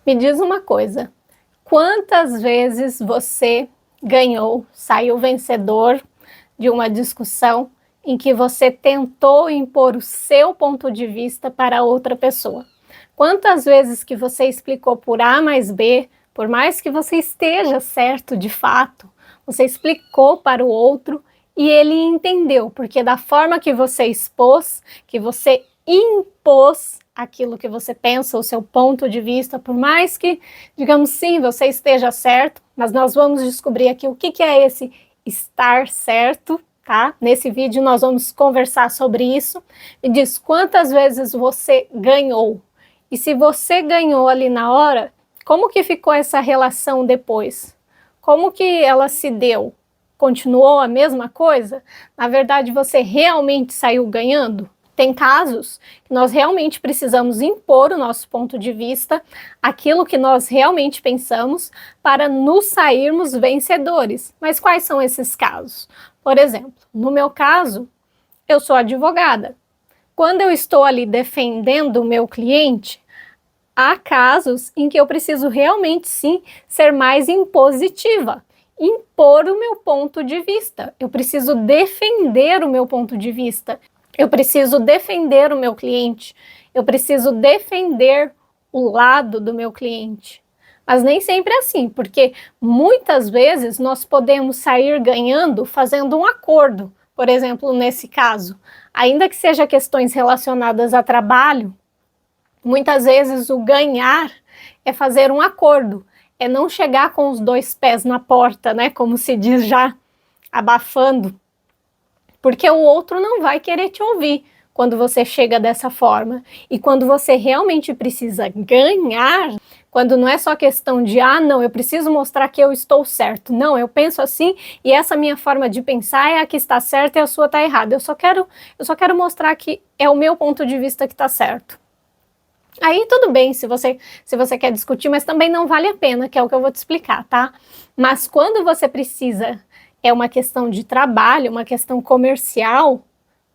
Me diz uma coisa, quantas vezes você ganhou, saiu vencedor de uma discussão em que você tentou impor o seu ponto de vista para outra pessoa? Quantas vezes que você explicou por A mais B, por mais que você esteja certo de fato, você explicou para o outro e ele entendeu, porque da forma que você expôs, que você impôs aquilo que você pensa, o seu ponto de vista, por mais que, digamos, sim, você esteja certo, mas nós vamos descobrir aqui o que é esse estar certo, tá? Nesse vídeo nós vamos conversar sobre isso. Me diz quantas vezes você ganhou. E se você ganhou ali na hora, como que ficou essa relação depois? Como que ela se deu? Continuou a mesma coisa? Na verdade, você realmente saiu ganhando? Tem casos que nós realmente precisamos impor o nosso ponto de vista, aquilo que nós realmente pensamos, para nos sairmos vencedores. Mas quais são esses casos? Por exemplo, no meu caso, eu sou advogada. Quando eu estou ali defendendo o meu cliente, há casos em que eu preciso realmente sim ser mais impositiva, impor o meu ponto de vista. Eu preciso defender o meu ponto de vista. Eu preciso defender o meu cliente. Eu preciso defender o lado do meu cliente. Mas nem sempre é assim, porque muitas vezes nós podemos sair ganhando fazendo um acordo. Por exemplo, nesse caso, ainda que seja questões relacionadas a trabalho, muitas vezes o ganhar é fazer um acordo, é não chegar com os dois pés na porta, né, como se diz já, abafando, porque o outro não vai querer te ouvir quando você chega dessa forma. E quando você realmente precisa ganhar, quando não é só questão de, ah, não, eu preciso mostrar que eu estou certo. Não, eu penso assim e essa minha forma de pensar é a que está certa e a sua está errada. Eu só quero mostrar que é o meu ponto de vista que está certo. Aí tudo bem se você quer discutir, mas também não vale a pena, que é o que eu vou te explicar, tá? Mas quando você precisa, é uma questão de trabalho, uma questão comercial,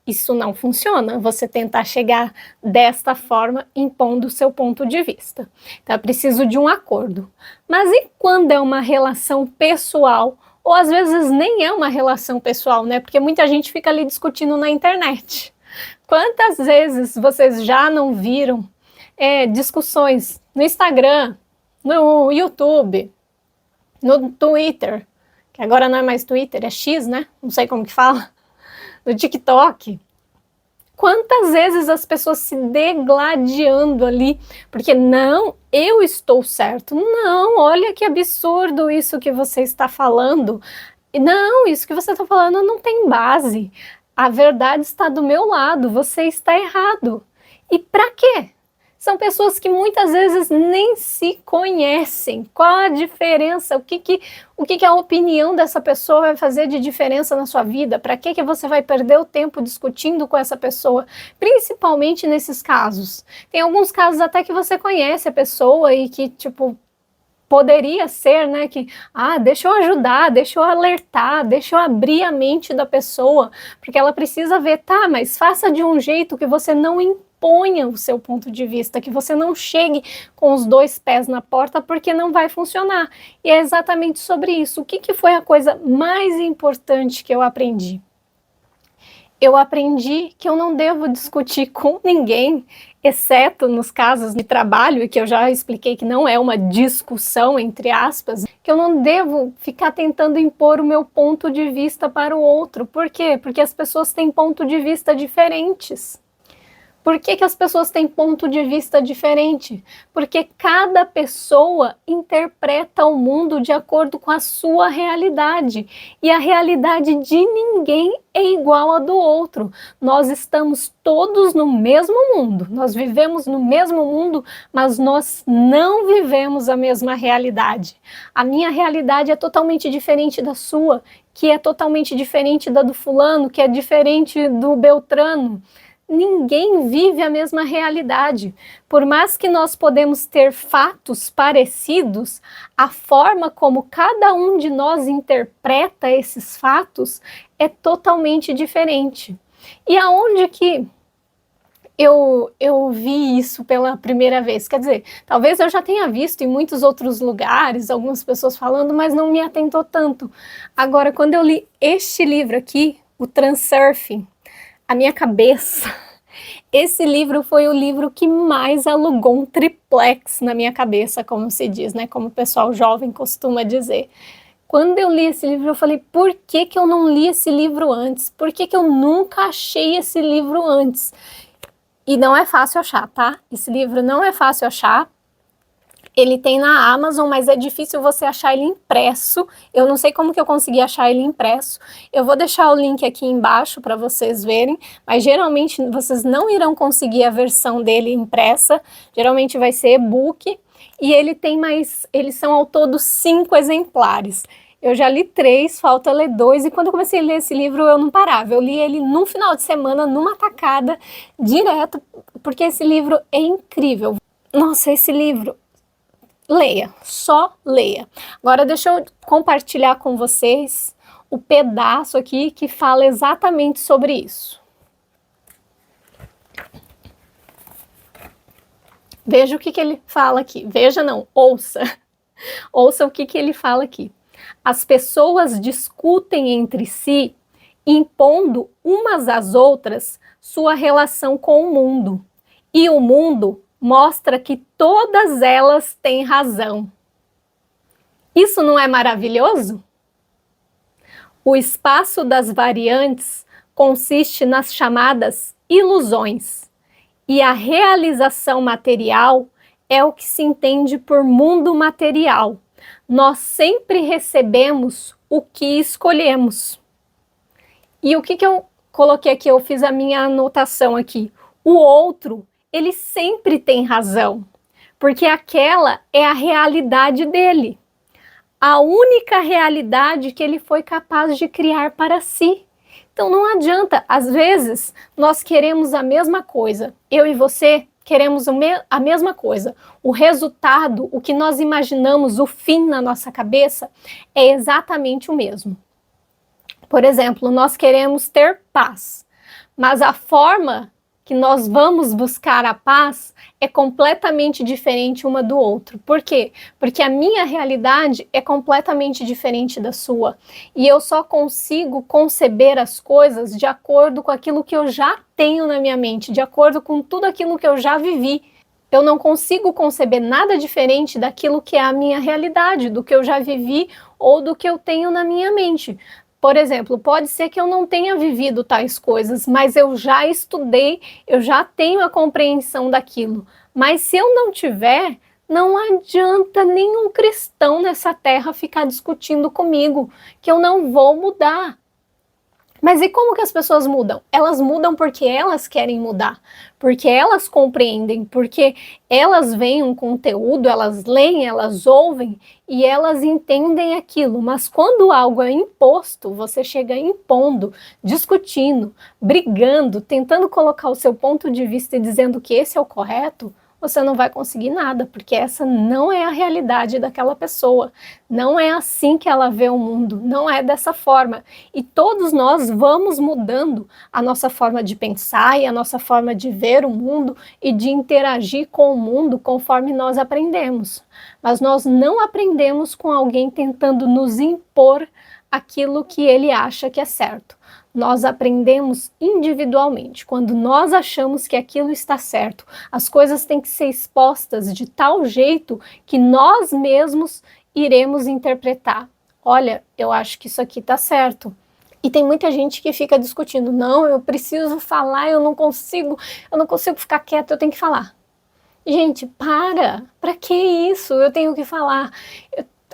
isso não funciona, você tentar chegar desta forma impondo o seu ponto de vista. Então é preciso de um acordo. Mas e quando é uma relação pessoal? Ou às vezes nem é uma relação pessoal, né? Porque muita gente fica ali discutindo na internet. Quantas vezes vocês já não viram discussões no Instagram, no YouTube, no Twitter, que agora não é mais Twitter, é X, né? Não sei como que fala, no TikTok. Quantas vezes as pessoas se degladiando ali, porque não, eu estou certo, não, olha que absurdo isso que você está falando, não, isso que você está falando não tem base, a verdade está do meu lado, você está errado. E para quê? São pessoas que muitas vezes nem se conhecem. Qual a diferença? O que a opinião dessa pessoa vai fazer de diferença na sua vida? Para que você vai perder o tempo discutindo com essa pessoa? Principalmente nesses casos. Tem alguns casos até que você conhece a pessoa e que, tipo, poderia ser, né, que, deixa eu ajudar, deixa eu alertar, deixa eu abrir a mente da pessoa, porque ela precisa ver, tá, mas faça de um jeito que você não imponha o seu ponto de vista, que você não chegue com os dois pés na porta, porque não vai funcionar. E é exatamente sobre isso. O que foi a coisa mais importante que eu aprendi? Eu aprendi que eu não devo discutir com ninguém, exceto nos casos de trabalho, e que eu já expliquei que não é uma discussão, entre aspas, que eu não devo ficar tentando impor o meu ponto de vista para o outro. Por quê? Porque as pessoas têm ponto de vista diferentes. Por que as pessoas têm ponto de vista diferente? Porque cada pessoa interpreta o mundo de acordo com a sua realidade. E a realidade de ninguém é igual à do outro. Nós estamos todos no mesmo mundo. Nós vivemos no mesmo mundo, mas nós não vivemos a mesma realidade. A minha realidade é totalmente diferente da sua, que é totalmente diferente da do fulano, que é diferente do Beltrano. Ninguém vive a mesma realidade. Por mais que nós podemos ter fatos parecidos, a forma como cada um de nós interpreta esses fatos é totalmente diferente. E aonde que eu vi isso pela primeira vez. Quer dizer, talvez eu já tenha visto em muitos outros lugares, algumas pessoas falando, mas não me atentou tanto. Agora, quando eu li este livro aqui, o Transurfing, a minha cabeça, esse livro foi o livro que mais alugou um triplex na minha cabeça, como se diz, né? Como o pessoal jovem costuma dizer. Quando eu li esse livro, eu falei, por que que eu não li esse livro antes? Por que que eu nunca achei esse livro antes? E não é fácil achar, tá? Esse livro não é fácil achar. Ele tem na Amazon, mas é difícil você achar ele impresso. Eu não sei como que eu consegui achar ele impresso. Eu vou deixar o link aqui embaixo para vocês verem, mas geralmente vocês não irão conseguir a versão dele impressa. Geralmente vai ser e-book. E ele tem mais, eles são ao todo 5 exemplares. Eu já li 3, falta ler 2, e quando eu comecei a ler esse livro eu não parava. Eu li ele num final de semana, numa tacada, direto, porque esse livro é incrível. Nossa, esse livro, leia, só leia. Agora deixa eu compartilhar com vocês o pedaço aqui que fala exatamente sobre isso. Veja o que ele fala aqui. Veja não, ouça. Ouça o que ele fala aqui. As pessoas discutem entre si, impondo umas às outras sua relação com o mundo. E o mundo mostra que todas elas têm razão. Isso não é maravilhoso? O espaço das variantes consiste nas chamadas ilusões. E a realização material é o que se entende por mundo material. Nós sempre recebemos o que escolhemos. E o que eu coloquei aqui? Eu fiz a minha anotação aqui. O outro, ele sempre tem razão, porque aquela é a realidade dele. A única realidade que ele foi capaz de criar para si. Então não adianta, às vezes nós queremos a mesma coisa, eu e você queremos a mesma coisa. O resultado, o que nós imaginamos, o fim na nossa cabeça, é exatamente o mesmo. Por exemplo, nós queremos ter paz, mas a forma que nós vamos buscar a paz é completamente diferente uma do outro. Por quê? Porque a minha realidade é completamente diferente da sua. E eu só consigo conceber as coisas de acordo com aquilo que eu já tenho na minha mente, de acordo com tudo aquilo que eu já vivi. Eu não consigo conceber nada diferente daquilo que é a minha realidade, do que eu já vivi ou do que eu tenho na minha mente. Por exemplo, pode ser que eu não tenha vivido tais coisas, mas eu já estudei, eu já tenho a compreensão daquilo. Mas se eu não tiver, não adianta nenhum cristão nessa terra ficar discutindo comigo, que eu não vou mudar. Mas e como que as pessoas mudam? Elas mudam porque elas querem mudar, porque elas compreendem, porque elas veem um conteúdo, elas leem, elas ouvem e elas entendem aquilo. Mas quando algo é imposto, você chega impondo, discutindo, brigando, tentando colocar o seu ponto de vista e dizendo que esse é o correto, você não vai conseguir nada, porque essa não é a realidade daquela pessoa, não é assim que ela vê o mundo, não é dessa forma. E todos nós vamos mudando a nossa forma de pensar e a nossa forma de ver o mundo e de interagir com o mundo conforme nós aprendemos. Mas nós não aprendemos com alguém tentando nos impor aquilo que ele acha que é certo. Nós aprendemos individualmente. Quando nós achamos que aquilo está certo, as coisas têm que ser expostas de tal jeito que nós mesmos iremos interpretar. Olha, eu acho que isso aqui está certo. E tem muita gente que fica discutindo, não, eu preciso falar, eu não consigo ficar quieta, eu tenho que falar. Gente, para que isso? Eu tenho que falar.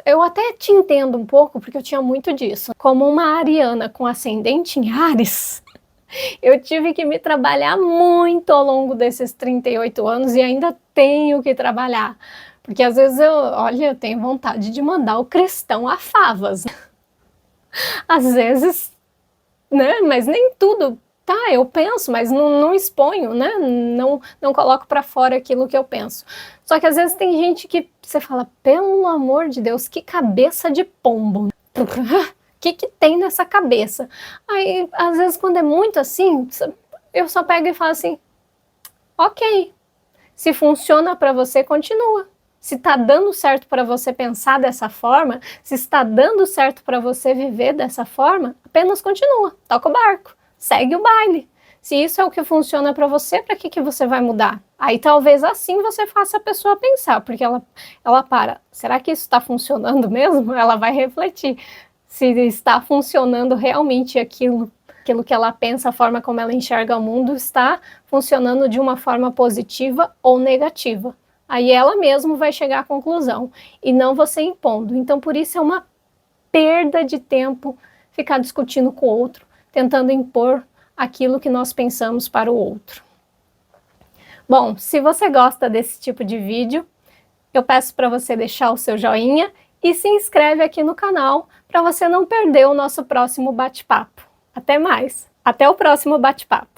Eu até te entendo um pouco, porque eu tinha muito disso. Como uma ariana com ascendente em Áries, eu tive que me trabalhar muito ao longo desses 38 anos e ainda tenho que trabalhar. Porque às vezes eu tenho vontade de mandar o cristão a favas. Às vezes, né? Mas nem tudo. Tá, eu penso, mas não exponho, né? Não coloco para fora aquilo que eu penso. Só que às vezes tem gente que você fala, pelo amor de Deus, que cabeça de pombo. O que tem nessa cabeça? Aí, às vezes, quando é muito assim, eu só pego e falo assim, ok. Se funciona para você, continua. Se está dando certo para você pensar dessa forma, se está dando certo para você viver dessa forma, apenas continua, toca o barco, segue o baile. Se isso é o que funciona para você, para que você vai mudar? Aí talvez assim você faça a pessoa pensar, porque ela para, será que isso está funcionando mesmo? Ela vai refletir se está funcionando realmente aquilo que ela pensa, a forma como ela enxerga o mundo, está funcionando de uma forma positiva ou negativa. Aí ela mesma vai chegar à conclusão, e não você impondo. Então, por isso é uma perda de tempo ficar discutindo com o outro, tentando impor aquilo que nós pensamos para o outro. Bom, se você gosta desse tipo de vídeo, eu peço para você deixar o seu joinha e se inscreve aqui no canal para você não perder o nosso próximo bate-papo. Até mais! Até o próximo bate-papo!